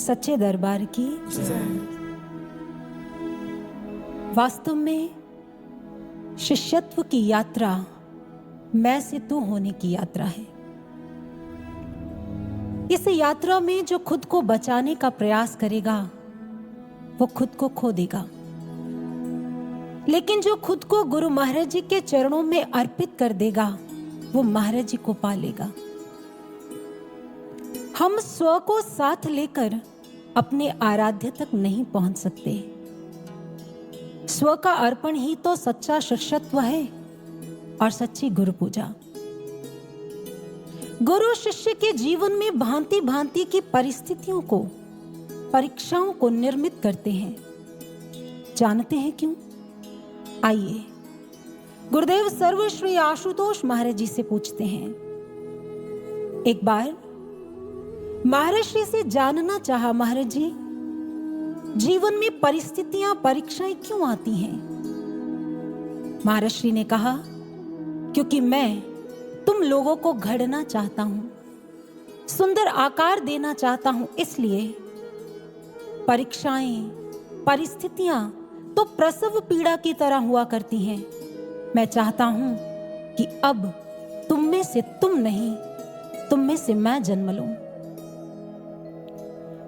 सच्चे दरबार की। वास्तव में शिष्यत्व की यात्रा मैं से तू होने की यात्रा है। इस यात्रा में जो खुद को बचाने का प्रयास करेगा वो खुद को खो देगा, लेकिन जो खुद को गुरु महाराज जी के चरणों में अर्पित कर देगा वो महाराज जी को पा लेगा। हम स्व को साथ लेकर अपने आराध्य तक नहीं पहुंच सकते। स्व का अर्पण ही तो सच्चा शिष्यत्व है और सच्ची गुरु पूजा। गुरु शिष्य के जीवन में भांति भांति की परिस्थितियों को, परीक्षाओं को निर्मित करते हैं। जानते हैं क्यों? आइए गुरुदेव सर्वश्री आशुतोष महाराज जी से पूछते हैं। एक बार महाराज श्री से जानना चाहा, महाराज जी जीवन में परिस्थितियां, परीक्षाएं क्यों आती हैं? महाराज श्री ने कहा, क्योंकि मैं तुम लोगों को घड़ना चाहता हूं, सुंदर आकार देना चाहता हूं। इसलिए परीक्षाएं, परिस्थितियां तो प्रसव पीड़ा की तरह हुआ करती हैं। मैं चाहता हूं कि अब तुम में से तुम नहीं, तुम में से मैं जन्म लूं।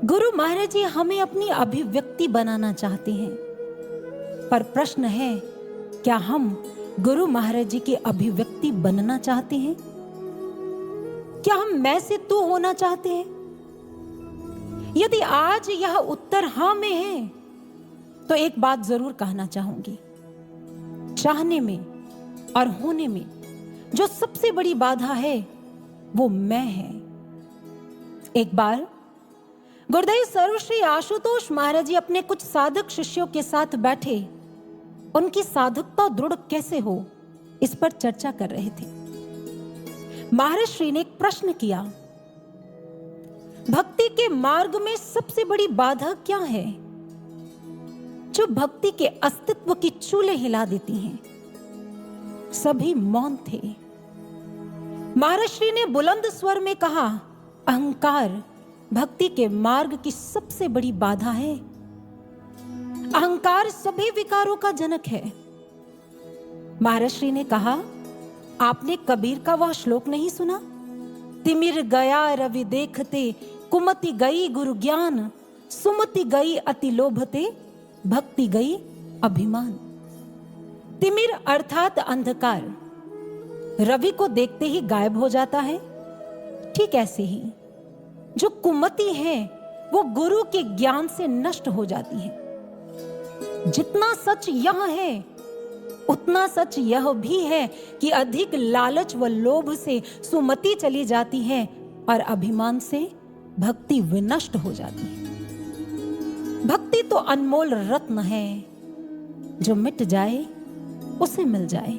गुरु महाराज जी हमें अपनी अभिव्यक्ति बनाना चाहते हैं, पर प्रश्न है, क्या हम गुरु महाराज जी की अभिव्यक्ति बनना चाहते हैं? क्या हम मैं से तू होना चाहते हैं? यदि आज यह उत्तर हां में है तो एक बात जरूर कहना चाहूंगी। चाहने में और होने में जो सबसे बड़ी बाधा है वो मैं है। एक बार गुरुदेव सर्वश्री आशुतोष महाराज जी अपने कुछ साधक शिष्यों के साथ बैठे, उनकी साधकता दृढ़ कैसे हो इस पर चर्चा कर रहे थे। महाराज श्री ने एक प्रश्न किया, भक्ति के मार्ग में सबसे बड़ी बाधा क्या है जो भक्ति के अस्तित्व की चूल्हे हिला देती हैं? सभी मौन थे। महाराज श्री ने बुलंद स्वर में कहा, अहंकार भक्ति के मार्ग की सबसे बड़ी बाधा है। अहंकार सभी विकारों का जनक है। महाराज श्री ने कहा, आपने कबीर का वह श्लोक नहीं सुना? तिमिर गया रवि देखते, कुमति गई गुरु ज्ञान, सुमति गई अति लोभते, भक्ति गई अभिमान। तिमिर अर्थात अंधकार रवि को देखते ही गायब हो जाता है। ठीक ऐसे ही जो कुमति है वो गुरु के ज्ञान से नष्ट हो जाती है। जितना सच यह है उतना सच यह भी है कि अधिक लालच व लोभ से सुमति चली जाती है और अभिमान से भक्ति विनष्ट हो जाती है। भक्ति तो अनमोल रत्न है, जो मिट जाए उसे मिल जाए।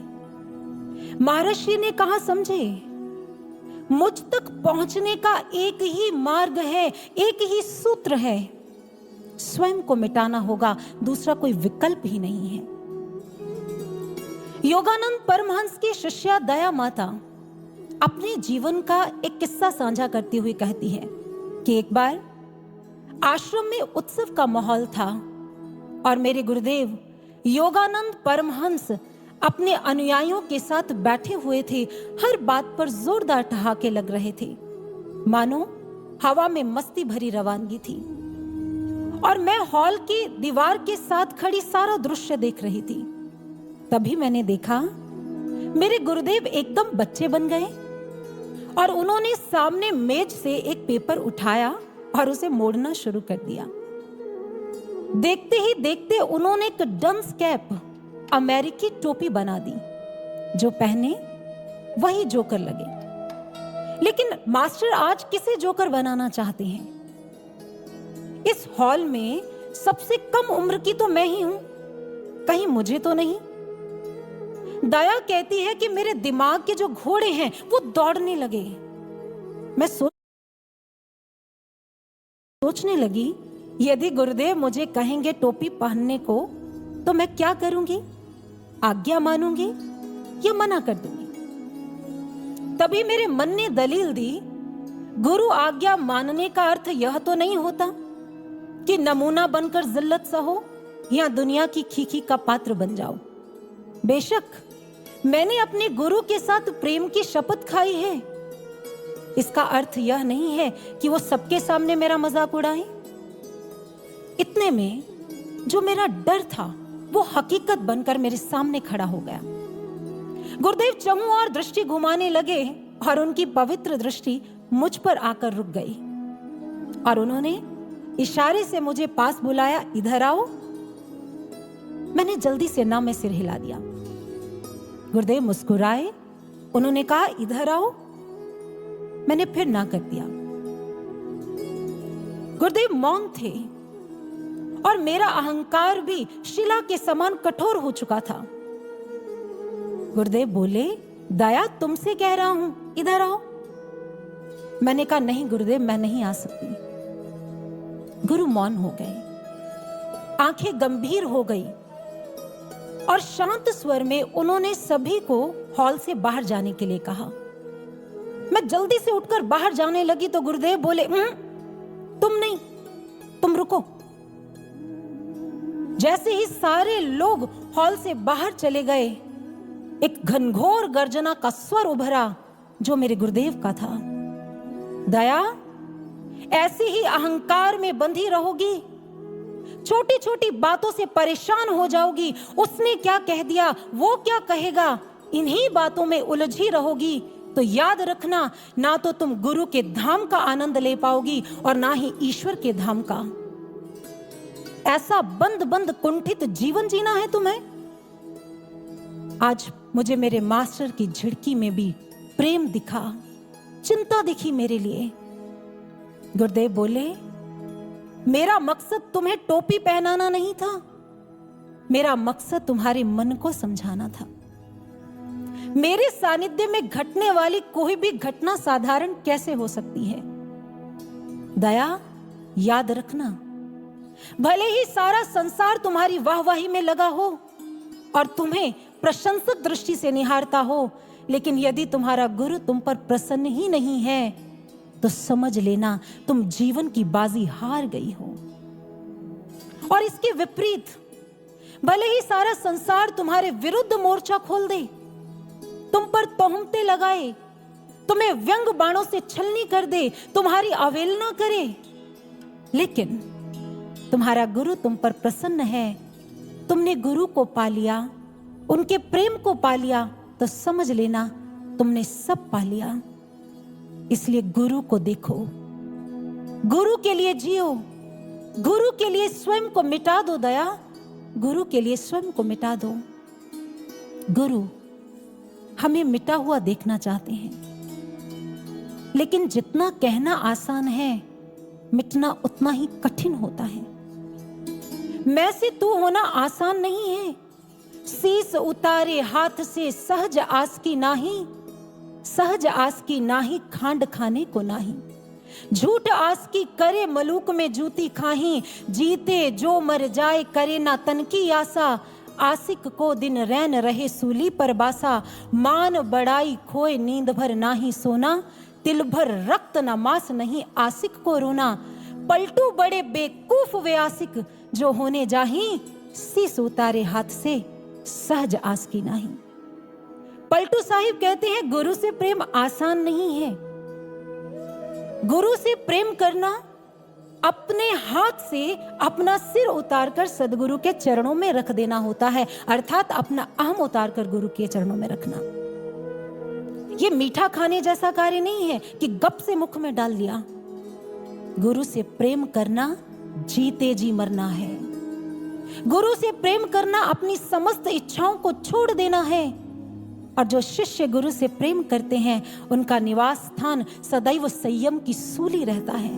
महाराज श्री ने कहा, समझे, मुझ तक पहुंचने का एक ही मार्ग है, एक ही सूत्र है, स्वयं को मिटाना होगा, दूसरा कोई विकल्प ही नहीं है। योगानंद परमहंस की शिष्या दया माता अपने जीवन का एक किस्सा साझा करती हुई कहती है कि एक बार आश्रम में उत्सव का माहौल था और मेरे गुरुदेव योगानंद परमहंस अपने अनुयायियों के साथ बैठे हुए थे। हर बात पर जोरदार ठहाके लग रहे थे, मानो हवा में मस्ती भरी रवानगी थी। और मैं हॉल की दीवार के साथ खड़ी सारा दृश्य देख रही थी। तभी मैंने देखा मेरे गुरुदेव एकदम बच्चे बन गए और उन्होंने सामने मेज से एक पेपर उठाया और उसे मोड़ना शुरू कर दिया। देखते ही देखते उन्होंने एक डंस कैप, अमेरिकी टोपी बना दी। जो पहने वही जोकर लगे। लेकिन मास्टर आज किसे जोकर बनाना चाहते हैं? इस हॉल में सबसे कम उम्र की तो मैं ही हूं, कहीं मुझे तो नहीं? दया कहती है कि मेरे दिमाग के जो घोड़े हैं वो दौड़ने लगे। मैं सोचने लगी, यदि गुरुदेव मुझे कहेंगे टोपी पहनने को तो मैं क्या करूंगी? आज्ञा मानूंगी या मना कर दूंगी? तभी मेरे मन ने दलील दी, गुरु आज्ञा मानने का अर्थ यह तो नहीं होता कि नमूना बनकर जिल्लत सहो या दुनिया की खीखी का पात्र बन जाओ। बेशक मैंने अपने गुरु के साथ प्रेम की शपथ खाई है। इसका अर्थ यह नहीं है कि वो सबके सामने मेरा मजाक उड़ाए। इतने में जो मेरा डर था वो हकीकत बनकर मेरे सामने खड़ा हो गया। गुरुदेव चहु और दृष्टि घुमाने लगे और उनकी पवित्र दृष्टि मुझ पर आकर रुक गई और उन्होंने इशारे से मुझे पास बुलाया, इधर आओ। मैंने जल्दी से ना में सिर हिला दिया। गुरुदेव मुस्कुराए, उन्होंने कहा, इधर आओ। मैंने फिर ना कर दिया। गुरुदेव मौन थे और मेरा अहंकार भी शिला के समान कठोर हो चुका था। गुरुदेव बोले, दया तुमसे कह रहा हूं, इधर आओ। मैंने कहा, नहीं गुरुदेव, मैं नहीं आ सकती। गुरु मौन हो गए, आंखें गंभीर हो गई और शांत स्वर में उन्होंने सभी को हॉल से बाहर जाने के लिए कहा। मैं जल्दी से उठकर बाहर जाने लगी तो गुरुदेव बोले, तुम नहीं, तुम रुको। जैसे ही सारे लोग हॉल से बाहर चले गए, एक घनघोर गर्जना का स्वर उभरा जो मेरे गुरुदेव का था। दया, ऐसे ही अहंकार में बंधी रहोगी, छोटी छोटी बातों से परेशान हो जाओगी। उसने क्या कह दिया, वो क्या कहेगा, इन्हीं बातों में उलझी रहोगी तो याद रखना, ना तो तुम गुरु के धाम का आनंद ले पाओगी और ना ही ईश्वर के धाम का। ऐसा बंद बंद कुंठित जीवन जीना है तुम्हें। आज मुझे मेरे मास्टर की झिड़की में भी प्रेम दिखा, चिंता दिखी मेरे लिए। गुरुदेव बोले, मेरा मकसद तुम्हें टोपी पहनाना नहीं था, मेरा मकसद तुम्हारे मन को समझाना था। मेरे सानिध्य में घटने वाली कोई भी घटना साधारण कैसे हो सकती है। दया, याद रखना, भले ही सारा संसार तुम्हारी वाहवाही में लगा हो और तुम्हें प्रशंसक दृष्टि से निहारता हो, लेकिन यदि तुम्हारा गुरु तुम पर प्रसन्न ही नहीं है तो समझ लेना तुम जीवन की बाजी हार गई हो। और इसके विपरीत, भले ही सारा संसार तुम्हारे विरुद्ध मोर्चा खोल दे, तुम पर तोहमतें लगाए, तुम्हें व्यंग बाणों से छलनी कर दे, तुम्हारी अवहेलना करे, लेकिन तुम्हारा गुरु तुम पर प्रसन्न है, तुमने गुरु को पा लिया, उनके प्रेम को पा लिया, तो समझ लेना तुमने सब पा लिया। इसलिए गुरु को देखो, गुरु के लिए जियो, गुरु के लिए स्वयं को मिटा दो। दया, गुरु के लिए स्वयं को मिटा दो। गुरु हमें मिटा हुआ देखना चाहते हैं, लेकिन जितना कहना आसान है, मिटना उतना ही कठिन होता है। मैं से तू होना आसान नहीं है। शीस उतारे हाथ से सहज आस की नाही, सहज आस की नाही, खांड खाने को नाही। झूठ आस की करे मलूक में जूती खाही, जीते जो मर जाए करे ना तन की आशा। आशिक को दिन रैन रहे सूली पर बासा, मान बड़ाई खोए नींद भर नाही सोना। तिल भर रक्त न मांस नहीं आशिक को रोना। पलटू बड़े बेकूफ वे आशिक जो होने जाही, शीस उतारे हाथ से सहज आस की नाही। पलटू साहिब कहते हैं, गुरु से प्रेम आसान नहीं है। गुरु से प्रेम करना अपने हाथ से अपना सिर उतारकर सदगुरु के चरणों में रख देना होता है, अर्थात अपना अहम उतारकर गुरु के चरणों में रखना। ये मीठा खाने जैसा कार्य नहीं है कि गप से मुख में डाल दिया। गुरु से प्रेम करना जीते जी मरना है। गुरु से प्रेम करना अपनी समस्त इच्छाओं को छोड़ देना है। और जो शिष्य गुरु से प्रेम करते हैं, उनका निवास स्थान सदैव संयम की सूली रहता है।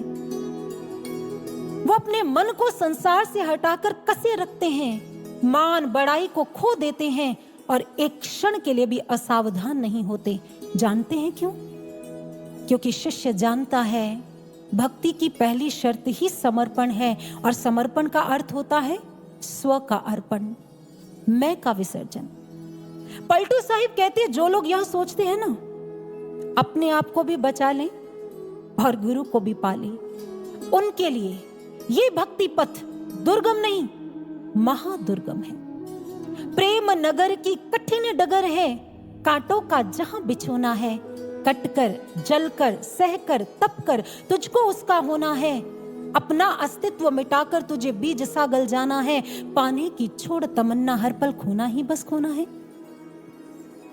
वो अपने मन को संसार से हटाकर कसे रखते हैं, मान बड़ाई को खो देते हैं और एक क्षण के लिए भी असावधान नहीं होते। जानते हैं क्यों? क्योंकि शिष्य जानता है भक्ति की पहली शर्त ही समर्पण है, और समर्पण का अर्थ होता है स्व का अर्पण, मैं का विसर्जन। पलटू साहिब कहते हैं, जो लोग यह सोचते हैं ना, अपने आप को भी बचा लें और गुरु को भी पा लें, उनके लिए ये भक्ति पथ दुर्गम नहीं, महादुर्गम है। प्रेम नगर की कठिन डगर है, कांटों का जहां बिछोना है। कटकर, जलकर, सहकर, तपकर तुझको उसका होना है। अपना अस्तित्व मिटाकर तुझे बीज सा गल जाना है। पाने की छोड़ तमन्ना, हर पल खोना ही बस खोना है।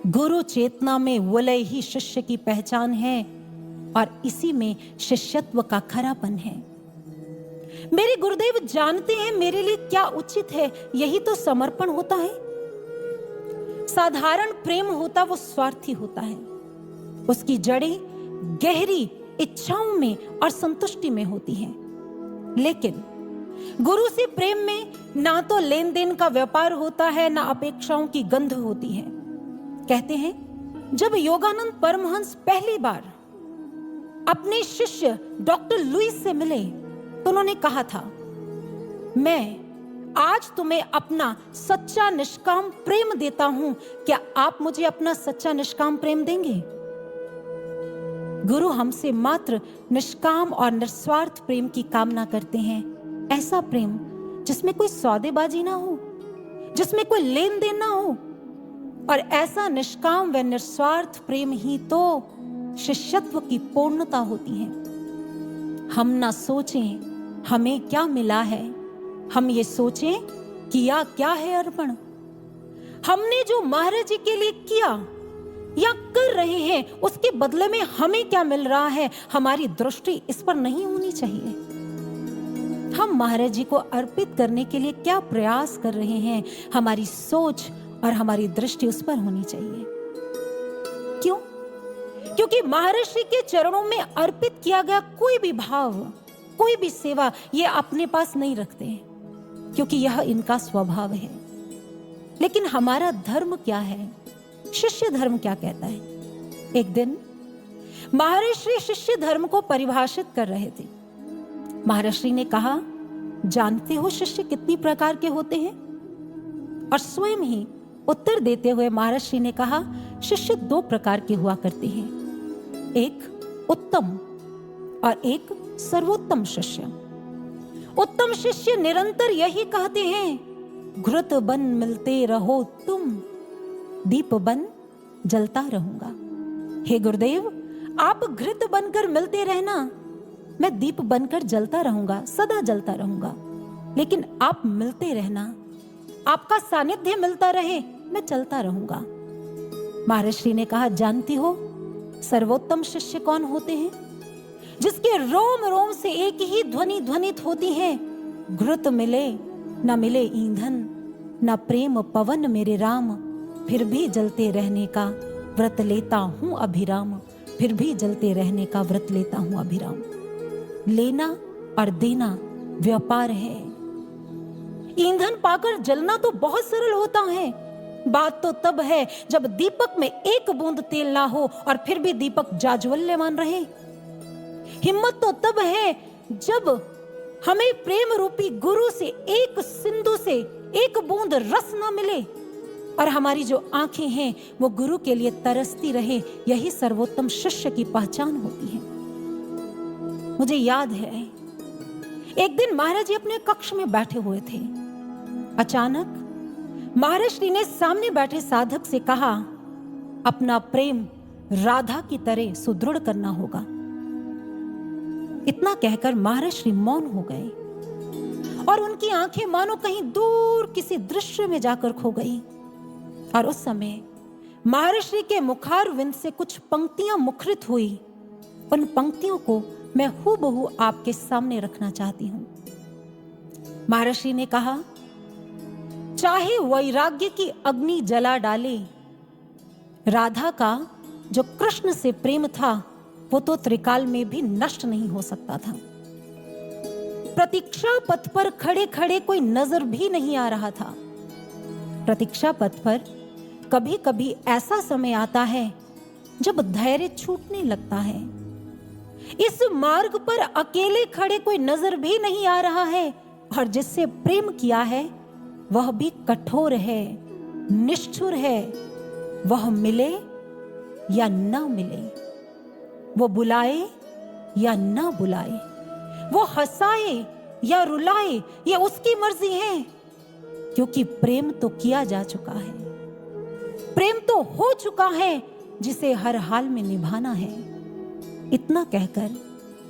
गुरु चेतना में वलय ही शिष्य की पहचान है, और इसी में शिष्यत्व का खरापन है। मेरे गुरुदेव जानते हैं मेरे लिए क्या उचित है, यही तो समर्पण होता है। साधारण प्रेम होता वो स्वार्थी होता है, उसकी जड़ें गहरी इच्छाओं में और संतुष्टि में होती हैं। लेकिन गुरु से प्रेम में ना तो लेन देन का व्यापार होता है, ना अपेक्षाओं की गंध होती है। कहते हैं जब योगानंद परमहंस पहली बार अपने शिष्य डॉक्टर लुईस से मिले तो उन्होंने कहा था, मैं आज तुम्हें अपना सच्चा निष्काम प्रेम देता हूं, क्या आप मुझे अपना सच्चा निष्काम प्रेम देंगे? गुरु हमसे मात्र निष्काम और निस्वार्थ प्रेम की कामना करते हैं। ऐसा प्रेम जिसमें कोई सौदेबाजी ना हो, जिसमें कोई लेन देन ना हो। और ऐसा निष्काम व निस्वार्थ प्रेम ही तो शिष्यत्व की पूर्णता होती है। हम ना सोचें हमें क्या मिला है, हम ये सोचें किया क्या है अर्पण। हमने जो महाराज जी के लिए किया या कर रहे हैं, उसके बदले में हमें क्या मिल रहा है, हमारी दृष्टि इस पर नहीं होनी चाहिए। हम महाराज जी को अर्पित करने के लिए क्या प्रयास कर रहे हैं, हमारी सोच और हमारी दृष्टि उस पर होनी चाहिए। क्यों? क्योंकि महर्षि के चरणों में अर्पित किया गया कोई भी भाव, कोई भी सेवा ये अपने पास नहीं रखते हैं, क्योंकि यह इनका स्वभाव है। लेकिन हमारा धर्म क्या है, शिष्य धर्म क्या कहता है? एक दिन महर्षि शिष्य धर्म को परिभाषित कर रहे थे। महर्षि ने कहा, जानते हो शिष्य कितनी प्रकार के होते हैं? और स्वयं ही उत्तर देते हुए महर्षि ने कहा, शिष्य 2 प्रकार के हुआ करते हैं, एक उत्तम और एक सर्वोत्तम शिष्य। उत्तम शिष्य निरंतर यही कहते हैं, घृत बन मिलते रहो तुम, दीप बन जलता रहूंगा। हे गुरुदेव, आप घृत बनकर मिलते रहना, मैं दीप बनकर जलता रहूंगा, सदा जलता रहूंगा। लेकिन आप मिलते रहना, आपका सानिध्य मिलता रहे, मैं चलता रहूंगा। महर्षि ने कहा, जानती हो सर्वोत्तम शिष्य कौन होते हैं? जिसके रोम रोम से एक ही ध्वनि ध्वनित होती है, घृत मिले न मिले ईंधन, न प्रेम पवन मेरे राम, फिर भी जलते रहने का व्रत लेता हूं अभिराम, फिर भी जलते रहने का व्रत लेता हूं अभिराम। लेना और देना व्यापार है। ईंधन पाकर जलना तो बहुत सरल होता है, बात तो तब है जब दीपक में एक बूंद तेल ना हो और फिर भी दीपक जाज्वल्यमान रहे। हिम्मत तो तब है जब हमें प्रेम रूपी गुरु से एक सिंधु से एक बूंद रस ना मिले और हमारी जो आंखें हैं वो गुरु के लिए तरसती रहे। यही सर्वोत्तम शिष्य की पहचान होती है। मुझे याद है एक दिन महाराज जी अपने कक्ष में बैठे हुए थे। अचानक महर्षि ने सामने बैठे साधक से कहा, अपना प्रेम राधा की तरह सुदृढ़ करना होगा। इतना कहकर महर्षि मौन हो गए और उनकी आंखें मानो कहीं दूर किसी दृश्य में जाकर खो गई। और उस समय महर्षि के मुखारविंद से कुछ पंक्तियां मुखरित हुई। उन पंक्तियों को मैं हूबहू आपके सामने रखना चाहती हूं। महर्षि ने कहा, चाहे वैराग्य की अग्नि जला डाले, राधा का जो कृष्ण से प्रेम था वो तो त्रिकाल में भी नष्ट नहीं हो सकता था। प्रतीक्षा पथ पर खड़े खड़े कोई नजर भी नहीं आ रहा था। प्रतीक्षा पथ पर कभी कभी ऐसा समय आता है जब धैर्य छूटने लगता है। इस मार्ग पर अकेले खड़े कोई नजर भी नहीं आ रहा है और जिससे प्रेम किया है वह भी कठोर है, निष्ठुर है। वह मिले या ना मिले, वो बुलाए या ना बुलाए, वो हंसाए या रुलाए ये उसकी मर्जी है, क्योंकि प्रेम तो किया जा चुका है, प्रेम तो हो चुका है जिसे हर हाल में निभाना है। इतना कहकर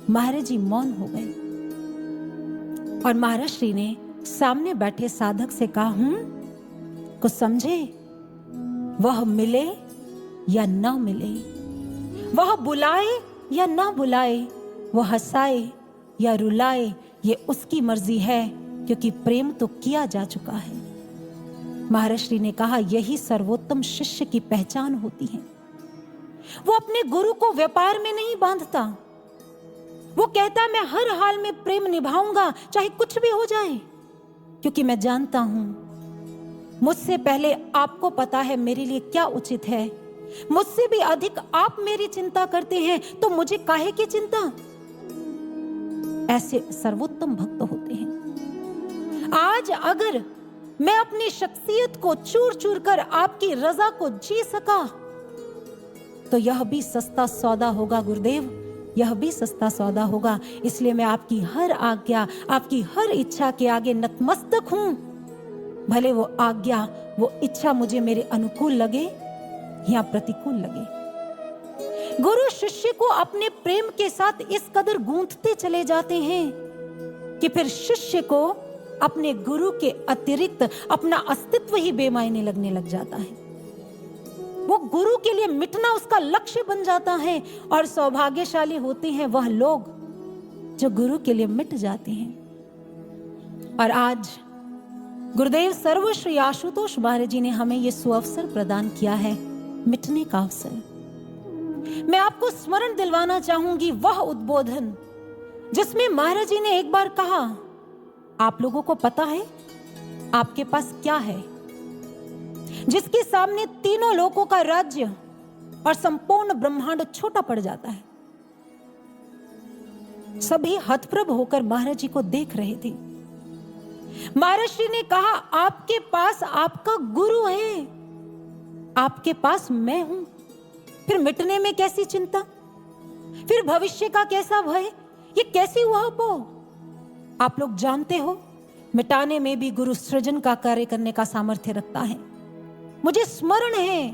महाराज जी मौन हो गए और महाराज श्री ने सामने बैठे साधक से कहा, कुछ समझे? वह मिले या ना मिले, वह बुलाए या ना बुलाए, वह हंसाए या रुलाए, ये उसकी मर्जी है, क्योंकि प्रेम तो किया जा चुका है। महाराज श्री ने कहा, यही सर्वोत्तम शिष्य की पहचान होती है। वो अपने गुरु को व्यापार में नहीं बांधता। वो कहता मैं हर हाल में प्रेम निभाऊंगा, चाहे कुछ भी हो जाए, क्योंकि मैं जानता हूं मुझसे पहले आपको पता है मेरे लिए क्या उचित है। मुझसे भी अधिक आप मेरी चिंता करते हैं, तो मुझे काहे की चिंता। ऐसे सर्वोत्तम भक्त होते हैं। आज अगर मैं अपनी शख्सियत को चूर चूर कर आपकी रजा को जी सका, तो यह भी सस्ता सौदा होगा गुरुदेव, यह भी सस्ता सौदा होगा। इसलिए मैं आपकी हर आज्ञा, आपकी हर इच्छा के आगे नतमस्तक हूं। भले वो आज्ञा, वो इच्छा मुझे मेरे अनुकूल लगे या प्रतिकूल लगे। गुरु शिष्य को अपने प्रेम के साथ इस कदर गूंथते चले जाते हैं कि फिर शिष्य को अपने गुरु के अतिरिक्त अपना अस्तित्व ही बेमायने लगने लग जाता है। वो गुरु के लिए मिटना उसका लक्ष्य बन जाता है। और सौभाग्यशाली होते हैं वह लोग जो गुरु के लिए मिट जाते हैं। और आज गुरुदेव सर्वश्री आशुतोष महाराज जी ने हमें यह सुअवसर प्रदान किया है, मिटने का अवसर। मैं आपको स्मरण दिलवाना चाहूंगी वह उद्बोधन जिसमें महाराज जी ने एक बार कहा, आप लोगों को पता है आपके पास क्या है, जिसके सामने तीनों लोकों का राज्य और संपूर्ण ब्रह्मांड छोटा पड़ जाता है। सभी हतप्रभ होकर महाराज जी को देख रहे थे। महाराज श्री ने कहा, आपके पास आपका गुरु है, आपके पास मैं हूं, फिर मिटने में कैसी चिंता, फिर भविष्य का कैसा भय, ये कैसी उहापो। आप लोग जानते हो मिटाने में भी गुरु सृजन का कार्य करने का सामर्थ्य रखता है। मुझे स्मरण है,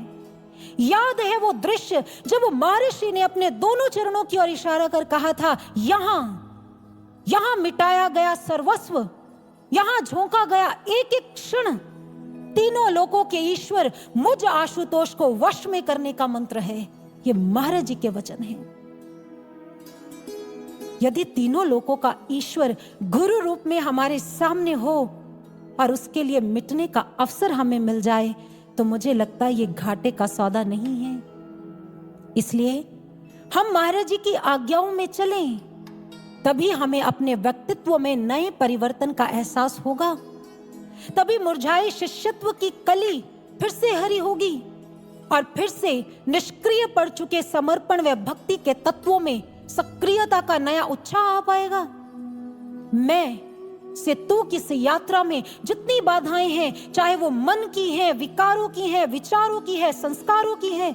याद है वो दृश्य जब महर्षि ने अपने दोनों चरणों की ओर इशारा कर कहा था, यहां मिटाया गया सर्वस्व, यहां झोंका गया एक एक क्षण। तीनों लोकों के ईश्वर मुझ आशुतोष को वश में करने का मंत्र है। ये महाराज जी के वचन है। यदि तीनों लोकों का ईश्वर गुरु रूप में हमारे सामने हो और उसके लिए मिटने का अवसर हमें मिल जाए, तो मुझे लगता है ये घाटे का सौदा नहीं है। इसलिए हम महाराज जी की आज्ञाओं में चलें, तभी हमें अपने व्यक्तित्व में नए परिवर्तन का एहसास होगा। तभी मुरझाए शिष्यत्व की कली फिर से हरी होगी और फिर से निष्क्रिय पड़ चुके समर्पण व भक्ति के तत्वों में सक्रियता का नया उत्साह आ पाएगा। मैं से तू की इस यात्रा में जितनी बाधाएं हैं, चाहे वो मन की है, विकारों की है, विचारों की है, संस्कारों की है,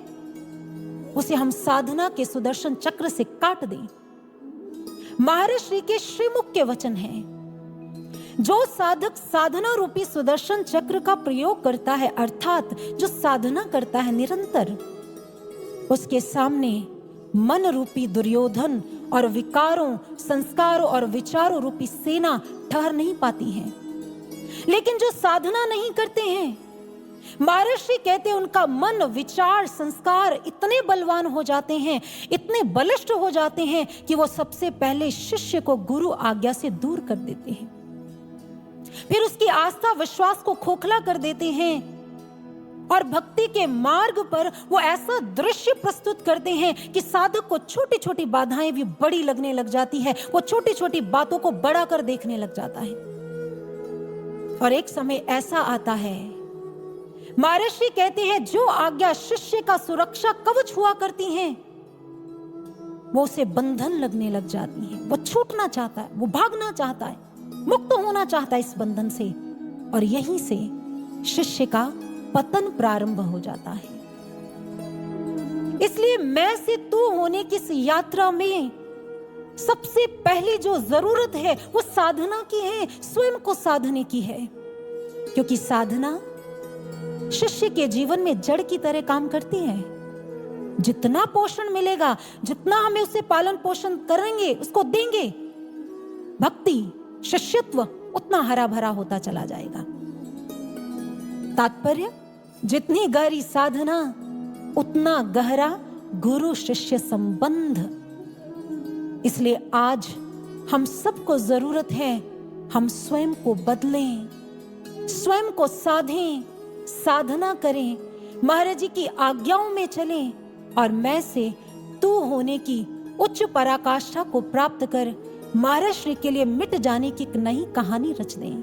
उसे हम साधना के सुदर्शन चक्र से काट दें। महाराज श्री के श्रीमुख के वचन हैं, जो साधक साधना रूपी सुदर्शन चक्र का प्रयोग करता है, अर्थात जो साधना करता है निरंतर, उसके सामने मन रूपी दुर्योधन और विकारों, संस्कारों और विचारों रूपी सेना ठहर नहीं पाती है। लेकिन जो साधना नहीं करते हैं, महर्षि कहते हैं, उनका मन, विचार, संस्कार इतने बलवान हो जाते हैं, इतने बलिष्ठ हो जाते हैं कि वो सबसे पहले शिष्य को गुरु आज्ञा से दूर कर देते हैं, फिर उसकी आस्था विश्वास को खोखला कर देते हैं और भक्ति के मार्ग पर वो ऐसा दृश्य प्रस्तुत करते हैं कि साधक को छोटी छोटी बाधाएं भी बड़ी लगने लग जाती है। वो छोटी छोटी बातों को बड़ा कर देखने लग जाता है। और एक समय ऐसा आता है, महर्षि कहते हैं, जो आज्ञा शिष्य का सुरक्षा कवच हुआ करती हैं, वो उसे बंधन लगने लग जाती है। वो छूटना चाहता है, वो भागना चाहता है, मुक्त होना चाहता है इस बंधन से, और यहीं से शिष्य का पतन प्रारंभ हो जाता है। इसलिए मैं से तू होने की इस यात्रा में सबसे पहली जो जरूरत है वो साधना की है, स्वयं को साधने की है। क्योंकि साधना शिष्य के जीवन में जड़ की तरह काम करती है। जितना पोषण मिलेगा, जितना हमें उसे पालन पोषण करेंगे, उसको देंगे, भक्ति शिष्यत्व उतना हरा भरा होता चला जाएगा। तात्पर्य, जितनी गहरी साधना उतना गहरा गुरु शिष्य संबंध। इसलिए आज हम सबको जरूरत है हम स्वयं को बदलें, स्वयं को साधें, साधना करें, महाराज जी की आज्ञाओं में चलें और मैं से तू होने की उच्च पराकाष्ठा को प्राप्त कर महाराज श्री के लिए मिट जाने की एक नई कहानी रच दें।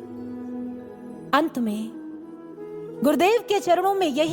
अंत में गुरुदेव के चरणों में यही